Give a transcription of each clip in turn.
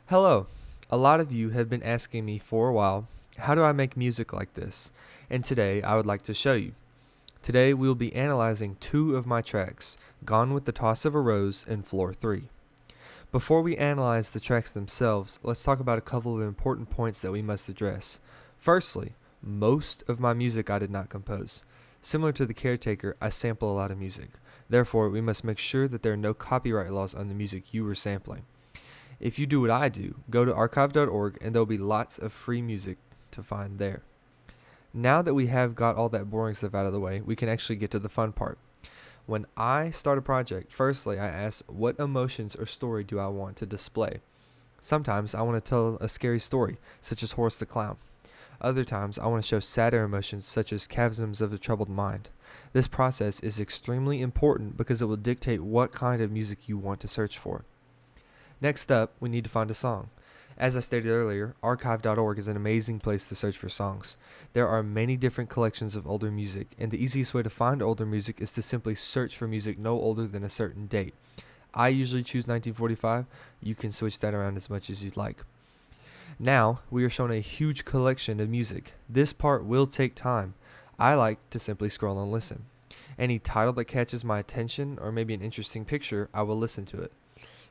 Hello. A lot of you have been asking me for a while, how do I make music like this? And today I would like to show you. Today we will be analyzing two of my tracks, Gone with the Toss of a Rose and Floor 3. Before we analyze the tracks themselves, let's talk about a couple of important points that we must address. Firstly, most of my music I did not compose. Similar to The Caretaker, I sample a lot of music. Therefore, we must make sure that there are no copyright laws on the music you were sampling. If you do what I do, go to archive.org and there will be lots of free music to find there. Now that we have got all that boring stuff out of the way, we can actually get to the fun part. When I start a project, firstly I ask what emotions or story do I want to display. Sometimes I want to tell a scary story, such as Horace the Clown. Other times I want to show sadder emotions, such as Chasms of the Troubled Mind. This process is extremely important because it will dictate what kind of music you want to search for. Next up, we need to find a song. As I stated earlier, archive.org is an amazing place to search for songs. There are many different collections of older music, and the easiest way to find older music is to simply search for music no older than a certain date. I usually choose 1945. You can switch that around as much as you'd like. Now, we are shown a huge collection of music. This part will take time. I like to simply scroll and listen. Any title that catches my attention, or maybe an interesting picture, I will listen to it.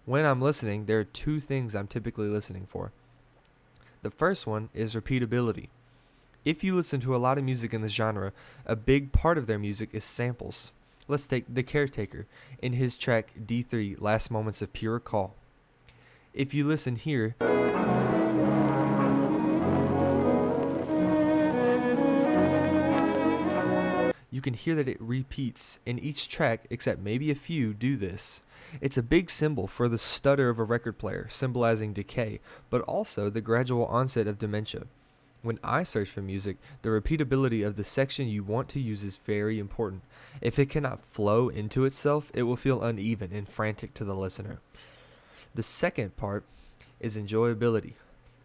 When I'm listening, there are two things I'm typically listening for. The first one is repeatability. If you listen to a lot of music in this genre, a big part of their music is samples. Let's take The Caretaker in his track D3, Last Moments of Pure Call. If you listen here, you can hear that it repeats in each track, except maybe a few do this. It's a big symbol for the stutter of a record player, symbolizing decay, but also the gradual onset of dementia. When I search for music, the repeatability of the section you want to use is very important. If it cannot flow into itself, it will feel uneven and frantic to the listener. The second part is enjoyability.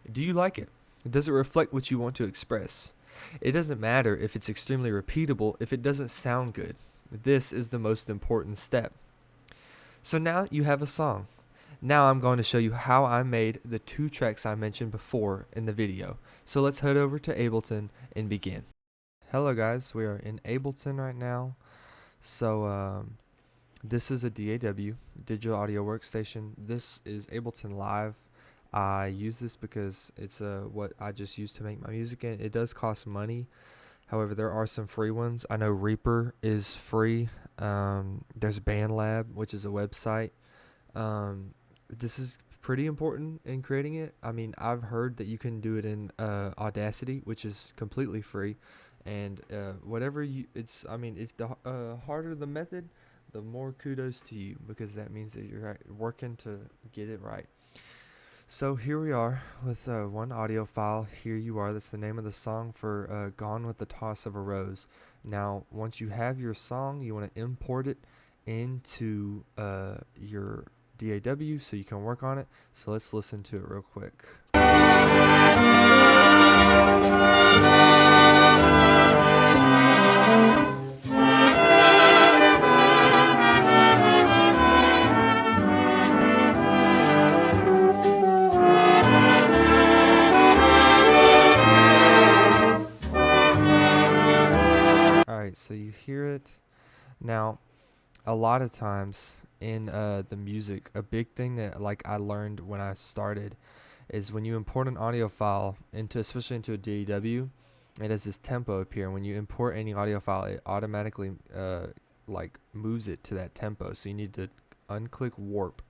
Do you like it? Does it reflect what you want to express? It doesn't matter if it's extremely repeatable if it doesn't sound good. This is the most important step. So now you have a song. Now I'm going to show you how I made the two tracks I mentioned before in the video. So let's head over to Ableton and begin. Hello guys, we are in Ableton right now. So this is a DAW, Digital Audio Workstation. This is Ableton Live. I use this because it's what I just use to make my music in. It does cost money. However, there are some free ones. I know Reaper is free. There's BandLab, which is a website. This is pretty important in creating it. I mean, I've heard that you can do it in Audacity, which is completely free. And whatever you, it's, I mean, if the harder the method, the more kudos to you, because that means that you're working to get it right. So here we are with one audio file. Here you are. That's the name of the song for Gone with the Toss of a Rose. Now, once you have your song, you want to import it into your DAW so you can work on it. So let's listen to it real quick. Alright, so you hear it. Now, a lot of times in the music, a big thing that I learned when I started is when you import an audio file especially into a DAW, it has this tempo up here. When you import any audio file, it automatically moves it to that tempo. So you need to unclick warp,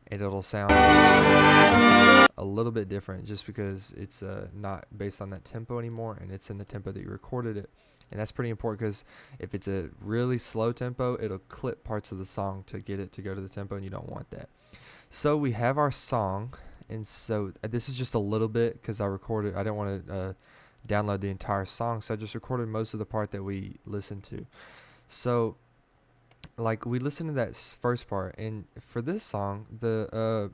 and it'll sound a little bit different just because it's not based on that tempo anymore, and it's in the tempo that you recorded it. And that's pretty important because if it's a really slow tempo, it'll clip parts of the song to get it to go to the tempo, and you don't want that. So we have our song, and so this is just a little bit because I didn't want to download the entire song, so I just recorded most of the part that we listened to. So we listened to that first part, and for this song, the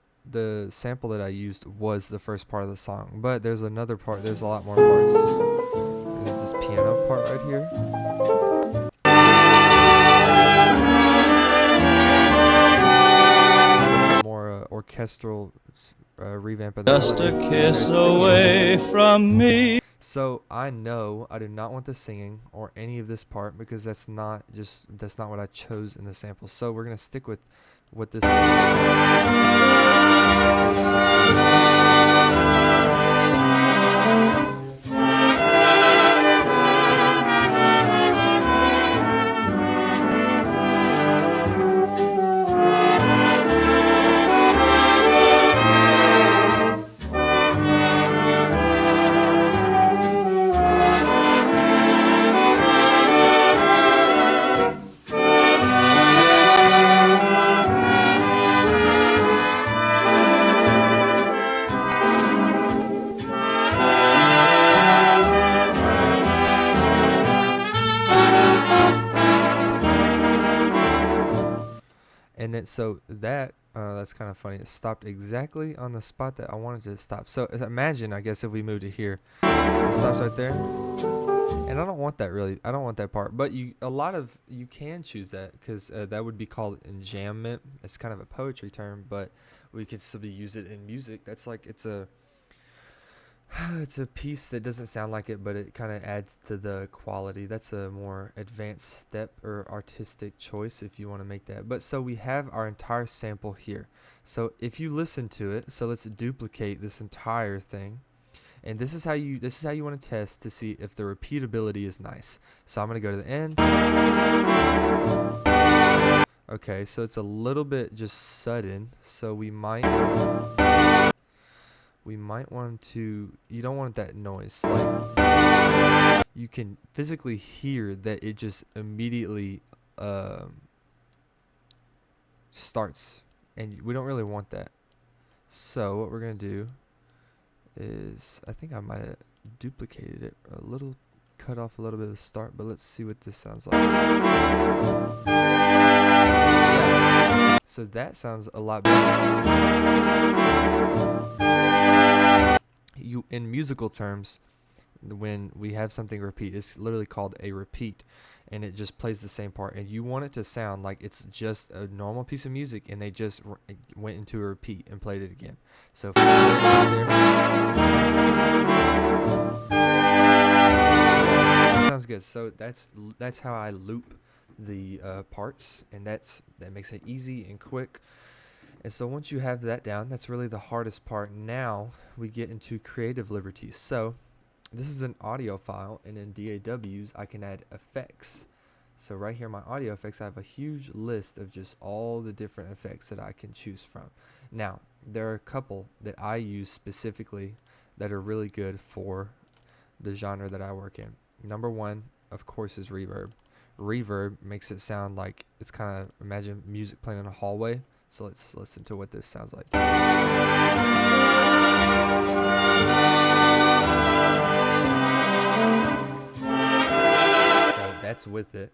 sample that I used was the first part of the song, but there's another part. There's a lot more parts. There's this piano part right here. More orchestral revamp of the Just a melody. kiss away from me. So I know I do not want the singing or any of this part because that's not what I chose in the sample. So we're gonna stick with what this is. So let's just and then so that's kind of funny. It stopped exactly on the spot that I wanted to stop. So imagine, I guess, if we moved it here, it stops right there, and I don't want that really. I don't want that part. But you can choose that because that would be called enjambment. It's kind of a poetry term, but we could still use it in music. That's like it's a it's a piece that doesn't sound like it, but it kind of adds to the quality. That's a more advanced step or artistic choice if you want to make that. But so we have our entire sample here. So if you listen to it, so let's duplicate this entire thing. And this is how you want to test to see if the repeatability is nice. So I'm going to go to the end. Okay, so it's a little bit just sudden, so we might want to, you don't want that noise. Like, you can physically hear that it just immediately starts, and we don't really want that. So what we're going to do is, I think I might have duplicated it a little, cut off a little bit of the start, but let's see what this sounds like. Yeah. So that sounds a lot better. In musical terms, when we have something repeat, it's literally called a repeat, and it just plays the same part, and you want it to sound like it's just a normal piece of music and they just went into a repeat and played it again. So if we play it right there, that sounds good. So that's how I loop the parts, and that makes it easy and quick. And so once you have that down, that's really the hardest part. Now we get into creative liberties. So this is an audio file, and in DAWs I can add effects. So right here, my audio effects, I have a huge list of just all the different effects that I can choose from. Now, there are a couple that I use specifically that are really good for the genre that I work in. Number one, of course, is reverb. Reverb makes it sound like it's kind of, imagine music playing in a hallway. So let's listen to what this sounds like. So that's with it.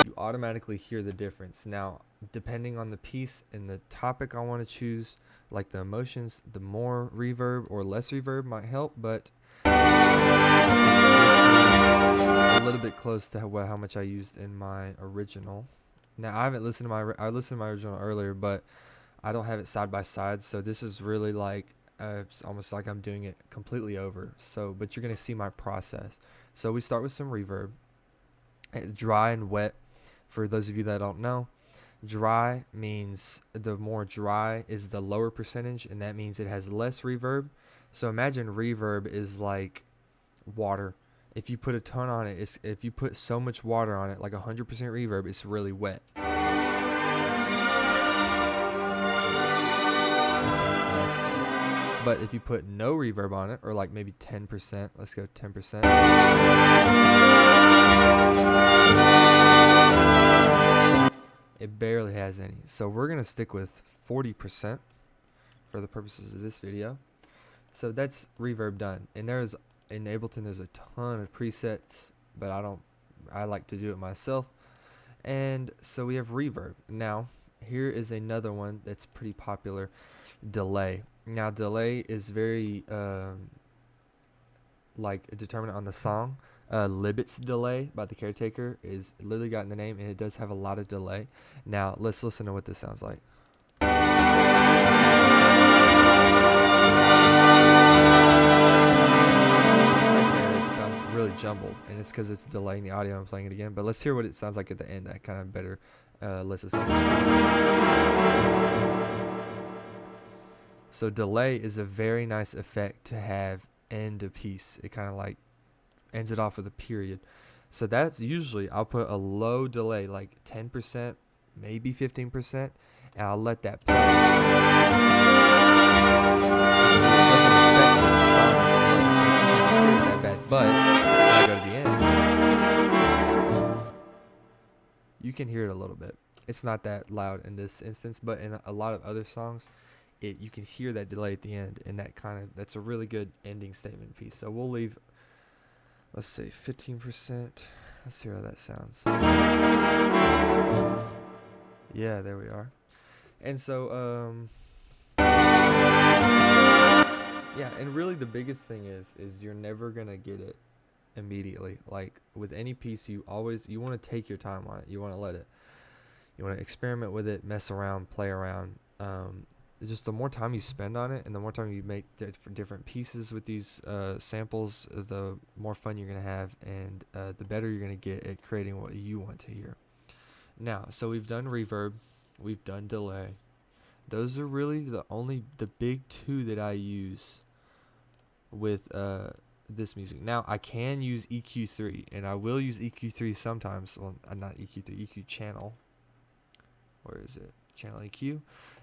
You automatically hear the difference. Now, depending on the piece and the topic I want to choose, like the emotions, the more reverb or less reverb might help, but this is a little bit close to how much I used in my original. Now, I haven't listened to I listened to my original earlier, but I don't have it side by side, so this is really like it's almost like I'm doing it completely over. So, but you're gonna see my process. So we start with some reverb. Dry and wet. For those of you that don't know, dry means the more dry is the lower percentage, and that means it has less reverb. So imagine reverb is like water. If you put a ton on it, if you put so much water on it, like 100% reverb, it's really wet. That sounds nice. But if you put no reverb on it, or like maybe 10%, let's go 10%. It barely has any. So we're going to stick with 40% for the purposes of this video. So that's reverb done. And in Ableton, there's a ton of presets, but I like to do it myself. And so we have reverb. Now, here is another one that's pretty popular, delay. Now, delay is very like determinant on the song. Libet's Delay by the Caretaker is literally got in the name, and it does have a lot of delay. Now let's listen to what this sounds like. Right there, it sounds really jumbled, and it's because it's delaying the audio. I'm playing it again, but let's hear what it sounds like at the end. That kind of better lets us understand. So delay is a very nice effect to have end a piece. It kind of like ends it off with a period. So that's usually, I'll put a low delay, like 10%, maybe 15%, and I'll let that play. See, it doesn't affect the song as much, so you can't hear it that bad. But when I go to the end, you can hear it a little bit. It's not that loud in this instance, but in a lot of other songs, you can hear that delay at the end, and that's a really good ending statement piece. So we'll leave, let's say 15%. Let's see how that sounds. Yeah, there we are. And so yeah, and really the biggest thing is you're never gonna get it immediately. Like with any piece, you want to take your time on it. You want to experiment with it, mess around, play around. Just the more time you spend on it, and the more time you make different pieces with these samples, the more fun you're gonna have, and the better you're gonna get at creating what you want to hear. Now, so we've done reverb, we've done delay. Those are really the big two that I use with this music. Now, I can use EQ3, and I will use EQ3 sometimes. Well, not EQ3, EQ channel. Where is it? Channel EQ.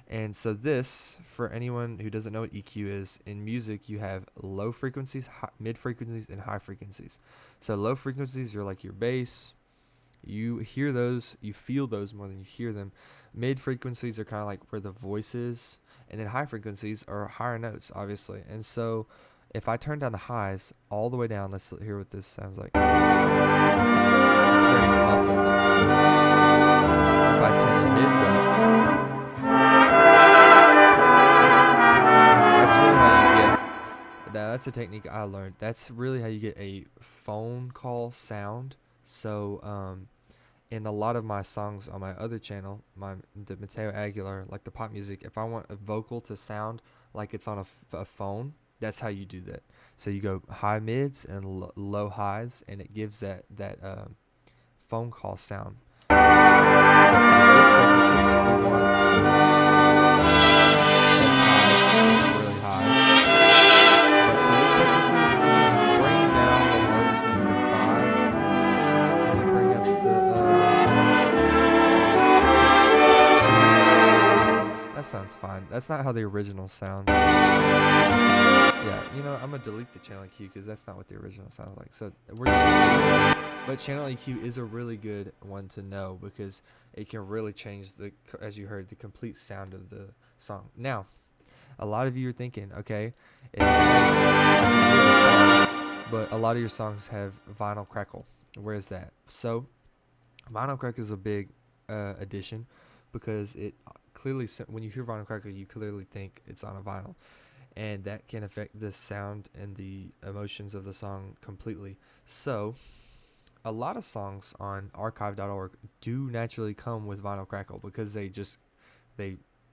And so this, for anyone who doesn't know what EQ is, in music you have low frequencies, mid frequencies, and high frequencies. So low frequencies are like your bass. You hear those, you feel those more than you hear them. Mid frequencies are kind of like where the voice is, and then high frequencies are higher notes, obviously. And so if I turn down the highs all the way down, let's hear what this sounds like. It's very muffled. If I turn the mids up, that's a technique I learned. That's really how you get a phone call sound. So in a lot of my songs on my other channel, the Mateo Aguilar, like the pop music, if I want a vocal to sound like it's on a phone, that's how you do that. So you go high mids and low highs, and it gives that phone call sound. So for this purposes, we want this highs, it's really high. But for this purposes, we just bring down the lows maybe to 5, and then bring up the that sounds fine. That's not how the original sounds. Yeah, I'm gonna delete the channel EQ because that's not what the original sounds like. So we're just but channel EQ is a really good one to know because it can really change as you heard, the complete sound of the song. Now, a lot of you are thinking, okay, it has song, but a lot of your songs have vinyl crackle. Where is that? So vinyl crackle is a big addition because it clearly, when you hear vinyl crackle, you clearly think it's on a vinyl. And that can affect the sound and the emotions of the song completely. So a lot of songs on archive.org do naturally come with vinyl crackle because they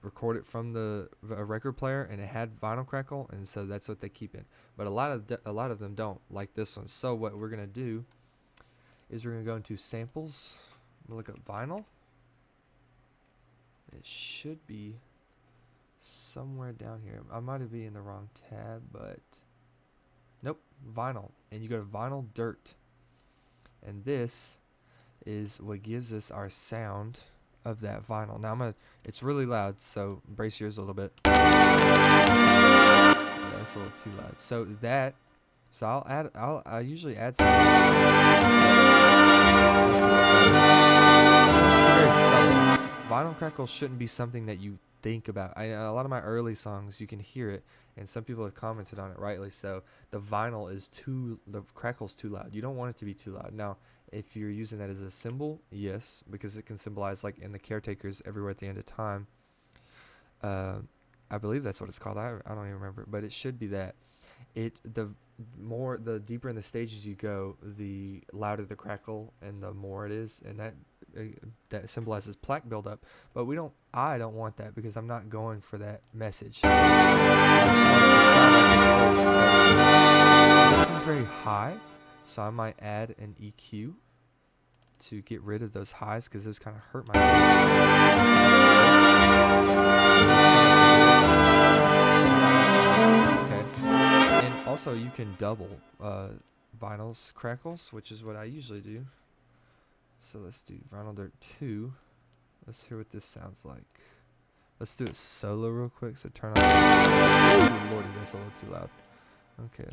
record it from a record player and it had vinyl crackle, and so that's what they keep in. But a lot of them don't, like this one. So what we're gonna do is we're gonna go into samples. I'm gonna look up vinyl. It should be somewhere down here. I might be in the wrong tab, but nope, vinyl. And you go to vinyl dirt, and this is what gives us our sound of that vinyl. Now it's really loud, so brace yours a little bit. Yeah, that's a little too loud. So I'll usually add something. Very subtle. Vinyl crackle shouldn't be something that you think about. A lot of my early songs, you can hear it, and some people have commented on it rightly so. The crackle's too loud. You don't want it to be too loud. Now, if you're using that as a symbol, yes, because it can symbolize, like in the Caretakers, everywhere at the end of time. I believe that's what it's called. I don't even remember, but it should be that. the deeper in the stages you go, the louder the crackle and the more it is, and that symbolizes plaque buildup. But I don't want that because I'm not going for that message. So I just want it to sound like it's old. So this one's very high, so I might add an EQ to get rid of those highs because those kind of hurt my voice. Okay. And also you can double vinyl's crackles, which is what I usually do. So let's do Vinyl Dirt 2. Let's hear what this sounds like. Let's do it solo real quick. So turn on. Oh, Lordy, that's a little too loud. Okay.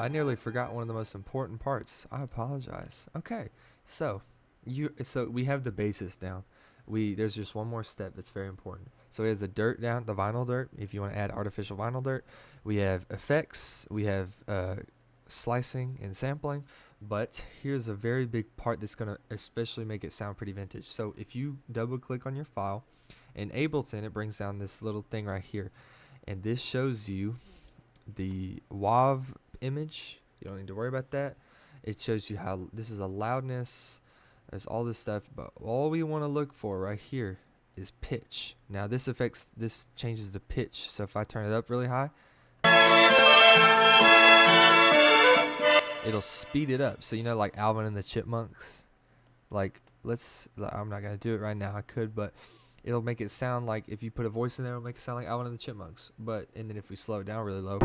I nearly forgot one of the most important parts. I apologize. Okay, so we have the basis down. There's just one more step that's very important. So we have the dirt down, the vinyl dirt. If you want to add artificial vinyl dirt, we have effects, we have slicing and sampling. But here's a very big part that's gonna especially make it sound pretty vintage. So if you double click on your file, in Ableton, it brings down this little thing right here, and this shows you the WAV image. You don't need to worry about that. It shows you how this is a loudness. There's all this stuff, but all we want to look for right here is pitch. Now this changes the pitch. So if I turn it up really high, it'll speed it up. So like Alvin and the Chipmunks. I'm not gonna do it right now. I could, but it'll make it sound like, if you put a voice in there, it'll make it sound like Alvin and the Chipmunks. And then if we slow it down really low,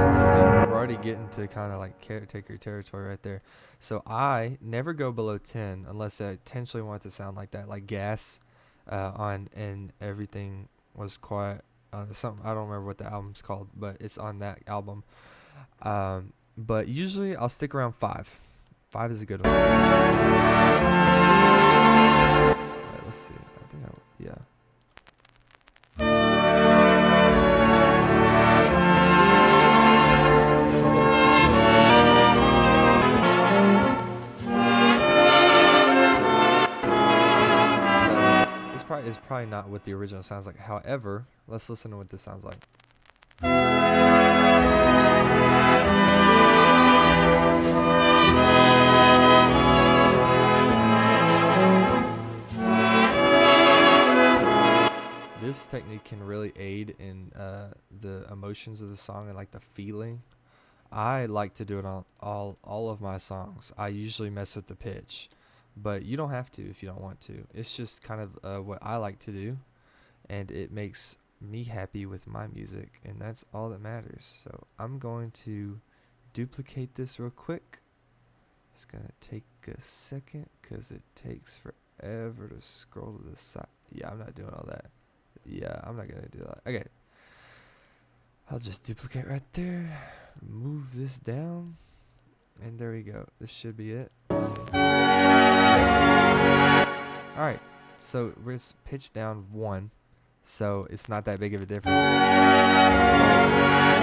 we're already getting to kind of like caretaker territory right there. So I never go below 10 unless I intentionally want it to sound like that, like Gas on And Everything Was Quiet. Something, I don't remember what the album's called, but it's on that album. But usually I'll stick around 5. 5 is a good one. Alright, let's see. I think yeah. It's a little too slow. So it's probably not what the original sounds like. However, let's listen to what this sounds like. This technique can really aid in the emotions of the song and like the feeling. I like to do it on all of my songs. I usually mess with the pitch, but you don't have to if you don't want to. It's just kind of what I like to do, and it makes me happy with my music, and that's all that matters. So I'm going to duplicate this real quick. It's gonna take a second because it takes forever to scroll to the side. Yeah, I'm not doing all that. Yeah, I'm not gonna do that. Okay, I'll just duplicate right there, move this down, and there we go. This should be it. Let's see. Alright, so we're just pitched down 1, so it's not that big of a difference. This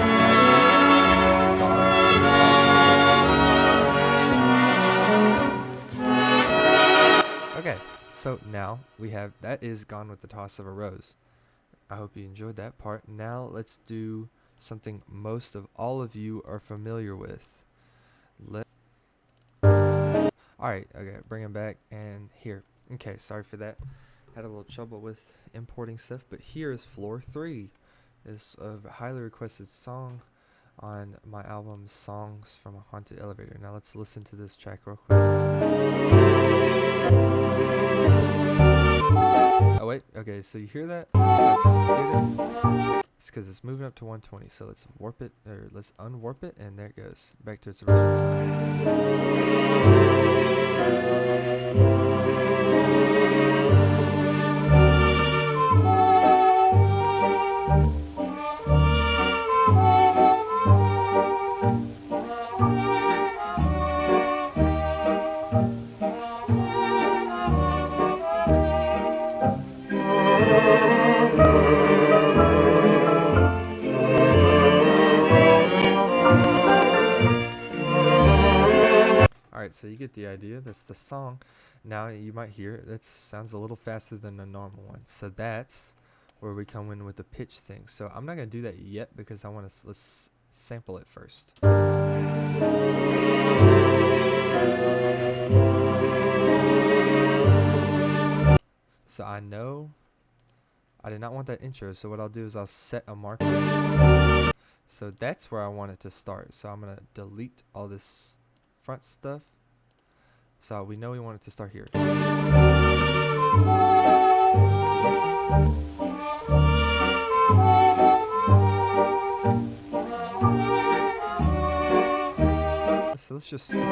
is how you okay, so now we have, that is Gone with the Toss of a Rose. I hope you enjoyed that part. Now let's do something most of all of you are familiar with. Alright, okay, bring him back, and here. Okay, sorry for that. Had a little trouble with importing stuff, but here is Floor 3. It's a highly requested song on my album Songs from a Haunted Elevator. Now let's listen to this track real quick. Oh wait, okay, so you hear that? Let's get it. It's because it's moving up to 120. So let's warp it, or let's unwarp it, and there it goes back to its original Alright, so you get the idea. That's the song. Now you might hear that sounds a little faster than the normal one. So that's where we come in with the pitch thing. So I'm not going to do that yet because I want to, let's sample it first. So I know I did not want that intro. So what I'll do is I'll set a marker. So that's where I want it to start. So I'm going to delete all this front stuff. So we know we want it to start here. So let's listen. So let's just skip it.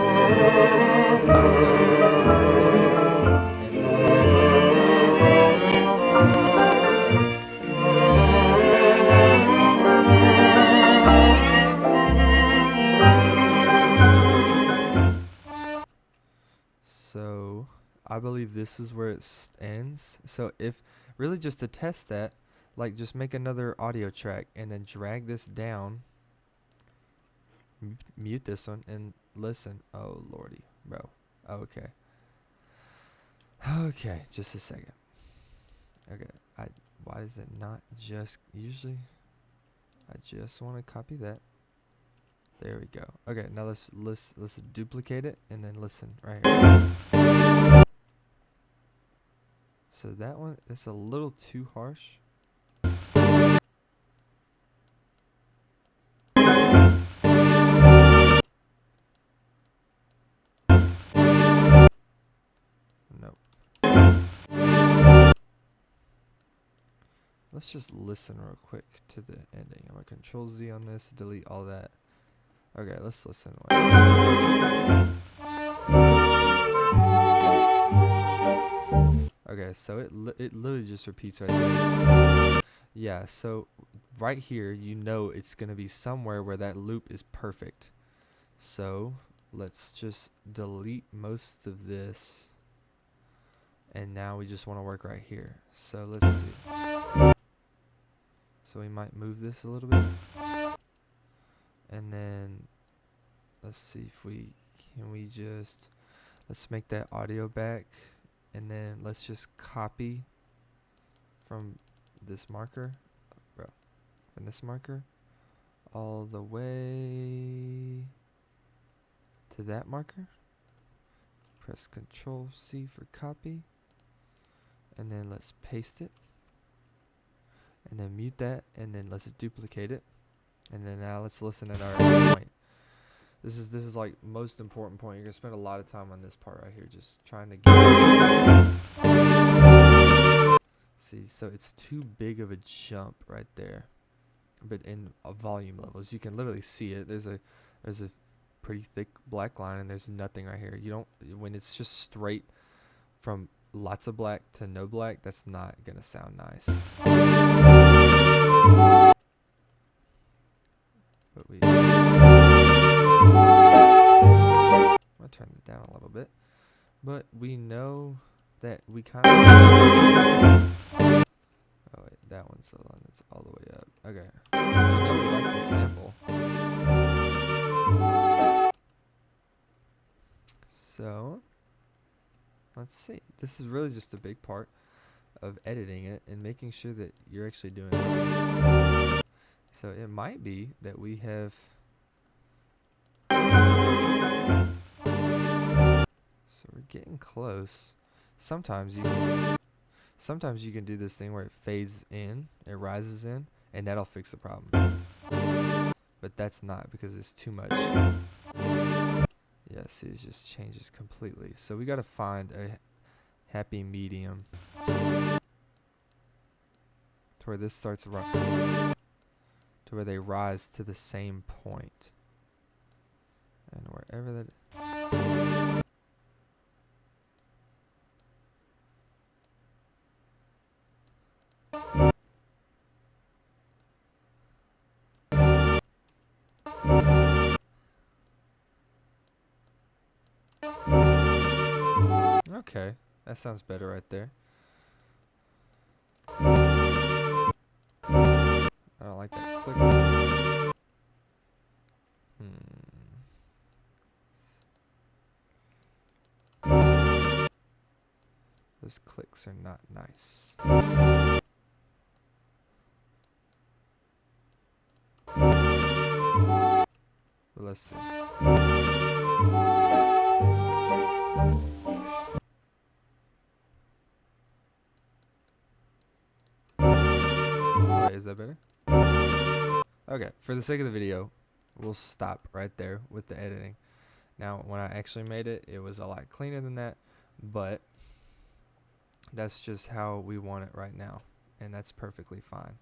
So I believe this is where it ends. So if really just to test that, like just make another audio track and then drag this down, mute this one and listen. Oh lordy, bro. Okay. Okay, just a second. Okay, why is it not just usually? I just want to copy that. There we go. Okay, now let's duplicate it and then listen right here. So that one, it's a little too harsh. Nope. Let's just listen real quick to the ending. I'm gonna Control Z on this, delete all that. Okay, let's listen. Okay, so it literally just repeats right there. Yeah, so right here, you know it's gonna be somewhere where that loop is perfect. So let's just delete most of this, and now we just want to work right here. So let's see. So we might move this a little bit. And then let's see if let's make that audio back, and then let's just copy from this marker, from this marker all the way to that marker. Press Control C for copy, and then let's paste it, and then mute that, and then let's duplicate it. And then now let's listen at our point. This is like most important point. You're gonna spend a lot of time on this part right here, just trying to get. See, so it's too big of a jump right there, but in volume levels, you can literally see it. There's a pretty thick black line, and there's nothing right here. You don't, when it's just straight from lots of black to no black, that's not gonna sound nice. But I'll turn it down a little bit, but we know that we kind of. Oh wait, that one's the one that's all the way up. Okay, now we like the sample. So let's see. This is really just a big part of editing it and making sure that you're actually doing it right. So it might be that we have. So we're getting close. Sometimes you can do this thing where it fades in, it rises in, and that'll fix the problem. But that's not, because it's too much. Yeah, see, it just changes completely. So we gotta find a happy medium. to where this starts to where they rise to the same point. And wherever that okay, that sounds better right there. I don't like that click. Those clicks are not nice. But let's see. Wait, is that better? Okay, for the sake of the video, we'll stop right there with the editing. Now, when I actually made it, it was a lot cleaner than that, but that's just how we want it right now, and that's perfectly fine.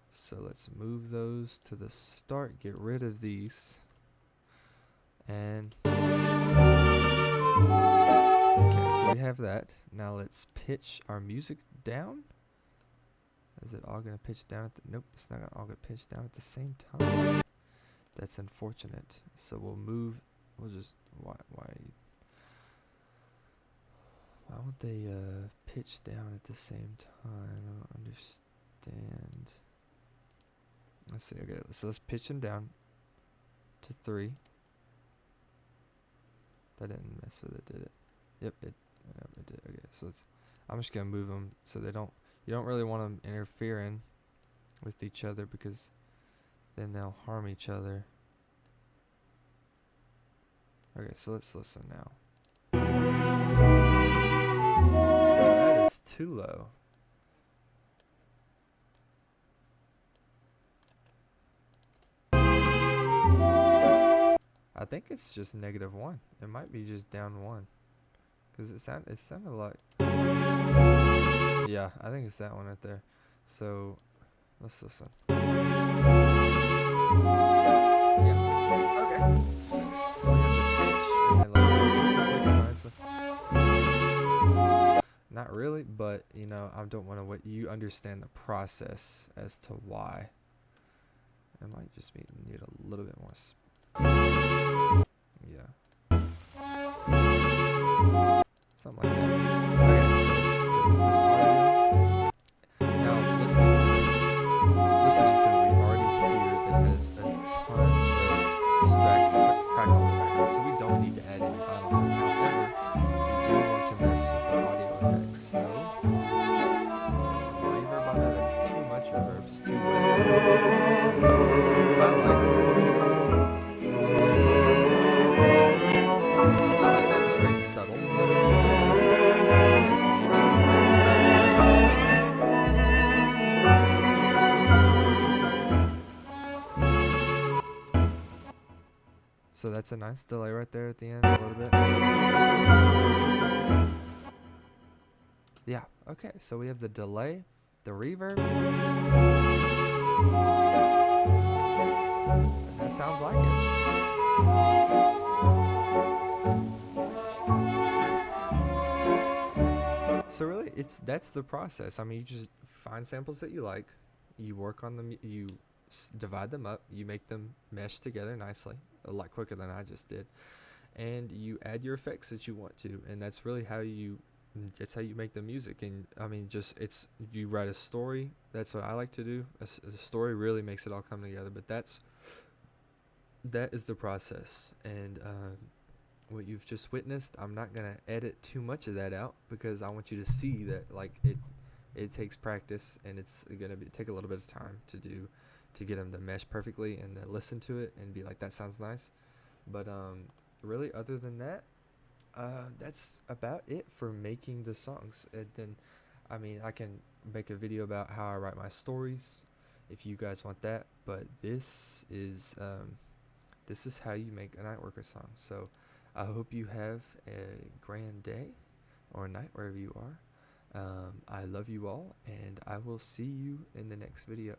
So let's move those to the start, get rid of these, and okay, so we have that. Now let's pitch our music down. Is it all gonna pitch down at the, nope, it's not gonna all get pitched down at the same time. That's unfortunate. So we'll move, we'll just, why won't they pitch down at the same time? I don't understand. Let's see, okay, so let's pitch them down to 3. That didn't mess with it, did it? Yep, it did. Okay, so I'm just gonna move them so they don't, you don't really want them interfering with each other because then they'll harm each other. Okay, so let's listen now. That is too low. I think it's just -1. It might be just down 1. Because it sounded like, yeah, I think it's that one right there. So let's listen. Yeah. Okay. So we have the pitch, and then let's see if it clicks nicely. Not really, but you know, I don't want to what you understand the process as to why. It might just be need a little bit more. Yeah. Something like that. Okay, so let's delete this audio. Now, listening to it, we already hear that there's a ton of crackle in the background, so we don't need to add any final. However, we do want to mess with the audio effects, so there's some reverb on there. That's too much reverb. It's too low. I like that. It's very subtle, but it's still so that's a nice delay right there at the end, a little bit. Yeah, okay, so we have the delay, the reverb, and that sounds like it. So really, that's the process. I mean, you just find samples that you like, you work on them, you divide them up, you make them mesh together nicely, a lot quicker than I just did, and you add your effects that you want to, and that's really how you make the music. And I mean, you write a story. That's what I like to do. A story really makes it all come together, but that is the process. And what you've just witnessed, I'm not gonna edit too much of that out because I want you to see that like it takes practice, and it's gonna take a little bit of time to get them to mesh perfectly and to listen to it and be like, that sounds nice. But really, other than that, that's about it for making the songs. And then, I mean, I can make a video about how I write my stories if you guys want that. But this is how you make a Nightworker song. So I hope you have a grand day or night wherever you are. I love you all, and I will see you in the next video.